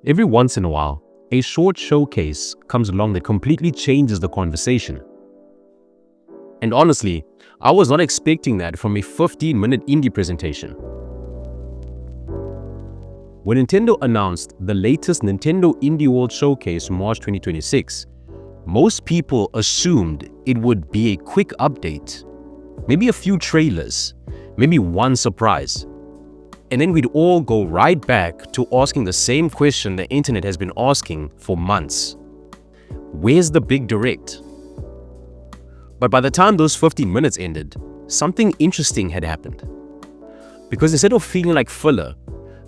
Every once in a while, a short showcase comes along that completely changes the conversation. And honestly, I was not expecting that from a 15-minute indie presentation. When Nintendo announced the latest Nintendo Indie World Showcase from March 2026, most people assumed it would be a quick update, maybe a few trailers, maybe one surprise. And then we'd all go right back to asking the same question the internet has been asking for months. Where's the big direct? But by the time those 15 minutes ended, something interesting had happened. Because instead of feeling like filler,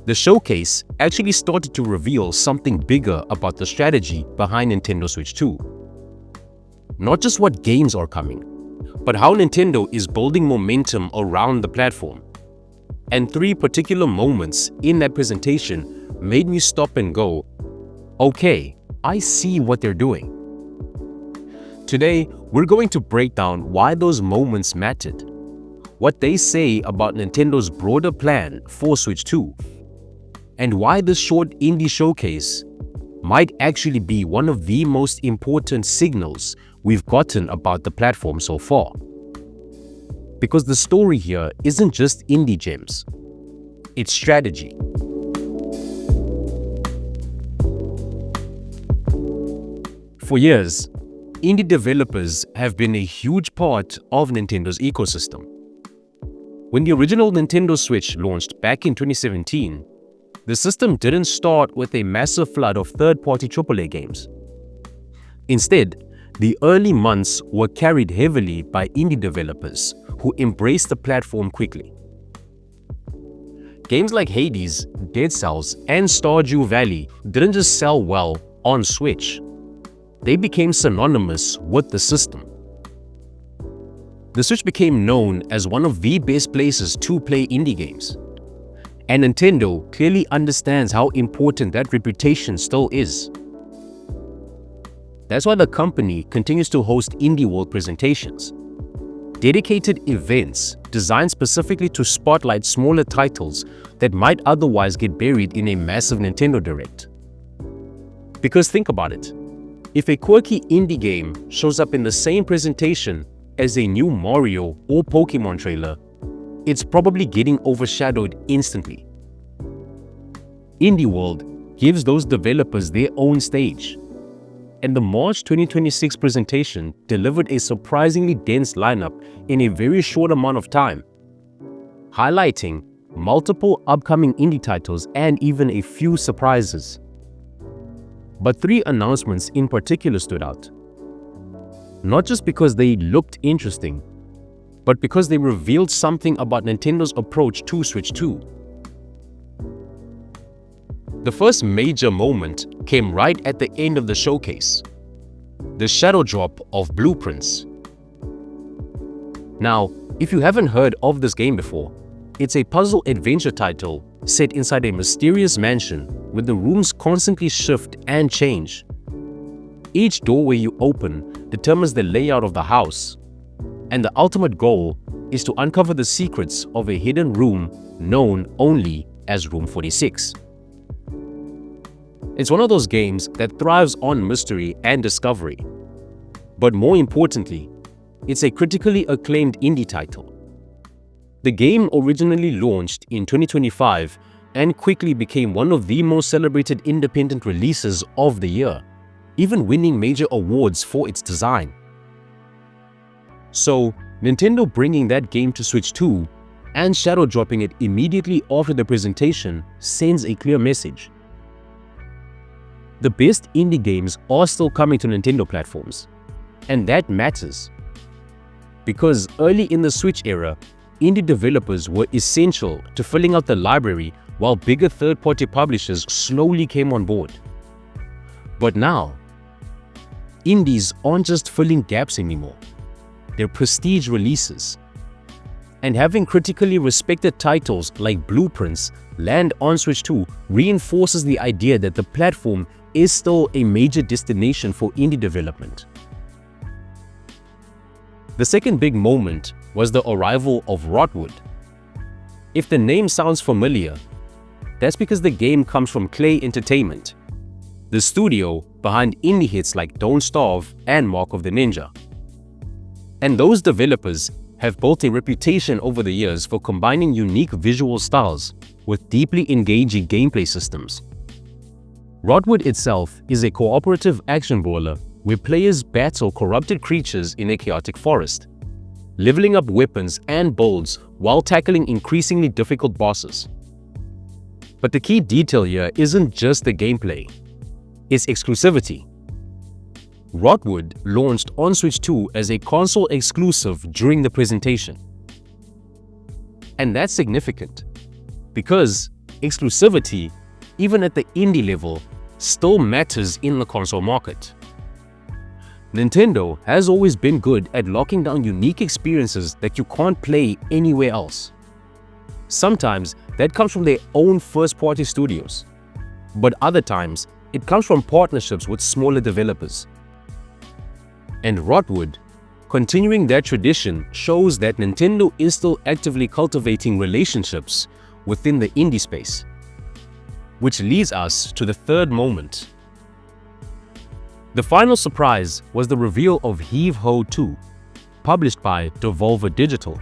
the showcase actually started to reveal something bigger about the strategy behind Nintendo Switch 2. Not just what games are coming, but how Nintendo is building momentum around the platform. And three particular moments in that presentation made me stop and go, okay, I see what they're doing. Today, we're going to break down why those moments mattered, what they say about Nintendo's broader plan for Switch 2, and why this short indie showcase might actually be one of the most important signals we've gotten about the platform so far. Because the story here isn't just indie gems, it's strategy. For years, indie developers have been a huge part of Nintendo's ecosystem. When the original Nintendo Switch launched back in 2017, the system didn't start with a massive flood of third-party AAA games. Instead, the early months were carried heavily by indie developers who embraced the platform quickly. Games like Hades, Dead Cells, and Stardew Valley didn't just sell well on Switch. They became synonymous with the system. The Switch became known as one of the best places to play indie games. And Nintendo clearly understands how important that reputation still is. That's why the company continues to host Indie World presentations, dedicated events designed specifically to spotlight smaller titles that might otherwise get buried in a massive Nintendo Direct. Because think about it, if a quirky indie game shows up in the same presentation as a new Mario or Pokemon trailer, it's probably getting overshadowed instantly. Indie World gives those developers their own stage. And the March 2026 presentation delivered a surprisingly dense lineup in a very short amount of time, highlighting multiple upcoming indie titles and even a few surprises. But three announcements in particular stood out. Not just because they looked interesting, but because they revealed something about Nintendo's approach to Switch 2. The first major moment came right at the end of the showcase, the shadow drop of Blueprints. Now, if you haven't heard of this game before, it's a puzzle adventure title set inside a mysterious mansion where the rooms constantly shift and change. Each doorway you open determines the layout of the house, and the ultimate goal is to uncover the secrets of a hidden room known only as Room 46. It's one of those games that thrives on mystery and discovery. But more importantly, it's a critically acclaimed indie title. The game originally launched in 2025 and quickly became one of the most celebrated independent releases of the year, even winning major awards for its design. So, Nintendo bringing that game to Switch 2 and shadow dropping it immediately after the presentation sends a clear message. The best indie games are still coming to Nintendo platforms, and that matters. Because early in the Switch era, indie developers were essential to filling out the library while bigger third-party publishers slowly came on board. But now, indies aren't just filling gaps anymore. They're prestige releases. And having critically respected titles like Blueprints land on Switch 2 reinforces the idea that the platform is still a major destination for indie development. The second big moment was the arrival of Rotwood. If the name sounds familiar, that's because the game comes from Clay Entertainment, the studio behind indie hits like Don't Starve and Mark of the Ninja. And those developers have built a reputation over the years for combining unique visual styles with deeply engaging gameplay systems. Rotwood itself is a cooperative action brawler where players battle corrupted creatures in a chaotic forest, leveling up weapons and builds while tackling increasingly difficult bosses. But the key detail here isn't just the gameplay, it's exclusivity. Rotwood launched on Switch 2 as a console exclusive during the presentation. And that's significant, because exclusivity, even at the indie level, still matters in the console market. Nintendo has always been good at locking down unique experiences that you can't play anywhere else. Sometimes that comes from their own first-party studios, but other times it comes from partnerships with smaller developers. And Rotwood, continuing that tradition, shows that Nintendo is still actively cultivating relationships within the indie space. Which leads us to the third moment. The final surprise was the reveal of Heave Ho 2, published by Devolver Digital.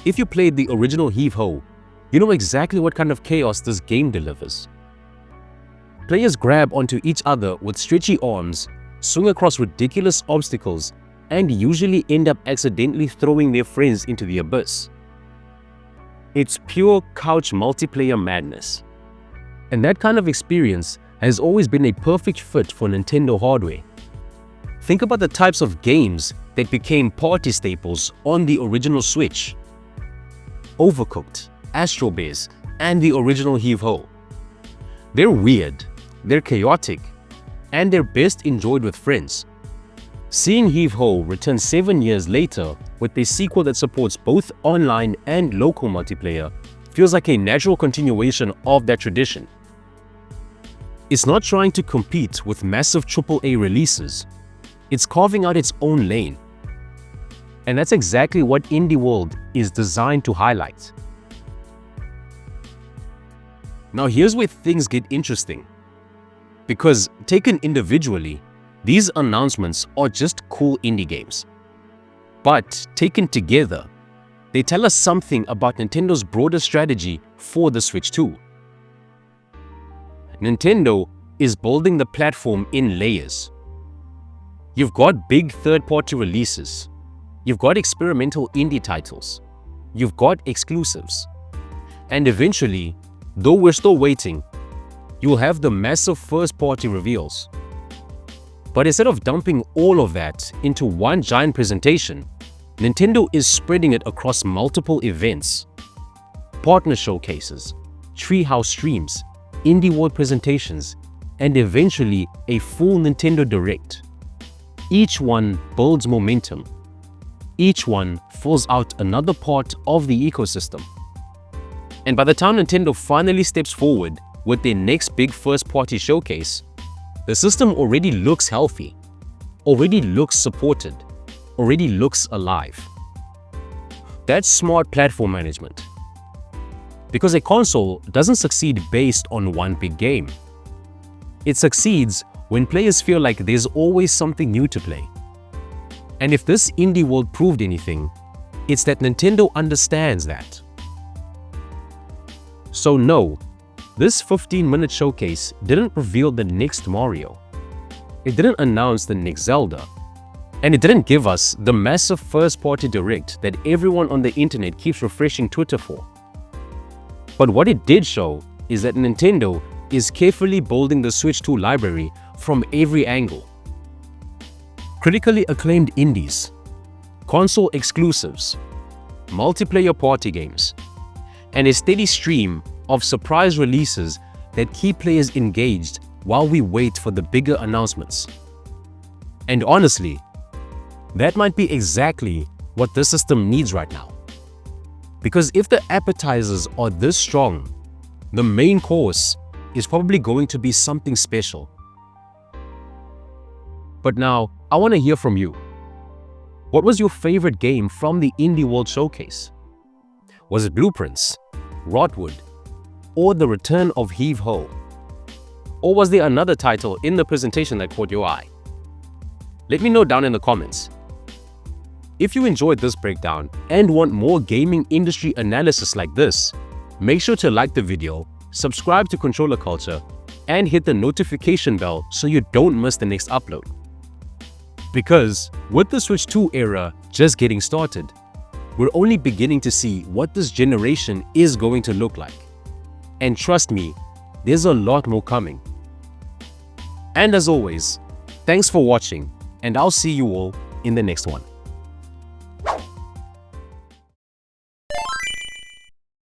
If you played the original Heave Ho, you know exactly what kind of chaos this game delivers. Players grab onto each other with stretchy arms, swing across ridiculous obstacles, and usually end up accidentally throwing their friends into the abyss. It's pure couch multiplayer madness. And that kind of experience has always been a perfect fit for Nintendo hardware. Think about the types of games that became party staples on the original Switch. Overcooked, Astro Bears, and the original Heave Ho. They're weird, they're chaotic, and they're best enjoyed with friends. Seeing Heave Ho return 7 years later with a sequel that supports both online and local multiplayer feels like a natural continuation of that tradition. It's not trying to compete with massive AAA releases. It's carving out its own lane. And that's exactly what Indie World is designed to highlight. Now here's where things get interesting. Because taken individually, these announcements are just cool indie games. But taken together, they tell us something about Nintendo's broader strategy for the Switch 2. Nintendo is building the platform in layers. You've got big third-party releases. You've got experimental indie titles. You've got exclusives. And eventually, though we're still waiting, you'll have the massive first-party reveals. But instead of dumping all of that into one giant presentation, Nintendo is spreading it across multiple events, partner showcases, treehouse streams, Indie World presentations, and eventually a full Nintendo Direct. Each one builds momentum. Each one fills out another part of the ecosystem. And by the time Nintendo finally steps forward with their next big first-party showcase, the system already looks healthy, already looks supported, already looks alive. That's smart platform management. Because a console doesn't succeed based on one big game. It succeeds when players feel like there's always something new to play. And if this indie world proved anything, it's that Nintendo understands that. So no, this 15-minute showcase didn't reveal the next Mario. It didn't announce the next Zelda. And it didn't give us the massive first-party direct that everyone on the internet keeps refreshing Twitter for. But what it did show is that Nintendo is carefully building the Switch 2 library from every angle. Critically acclaimed indies, console exclusives, multiplayer party games, and a steady stream of surprise releases that keep players engaged while we wait for the bigger announcements. And honestly, that might be exactly what this system needs right now. Because if the appetizers are this strong, the main course is probably going to be something special. But now, I want to hear from you. What was your favorite game from the Indie World Showcase? Was it Blueprints, Rotwood, or the return of Heave Ho? Or was there another title in the presentation that caught your eye? Let me know down in the comments. If you enjoyed this breakdown and want more gaming industry analysis like this, make sure to like the video, subscribe to Controller Culture, and hit the notification bell so you don't miss the next upload. Because with the Switch 2 era just getting started, we're only beginning to see what this generation is going to look like. And trust me, there's a lot more coming. And as always, thanks for watching, and I'll see you all in the next one.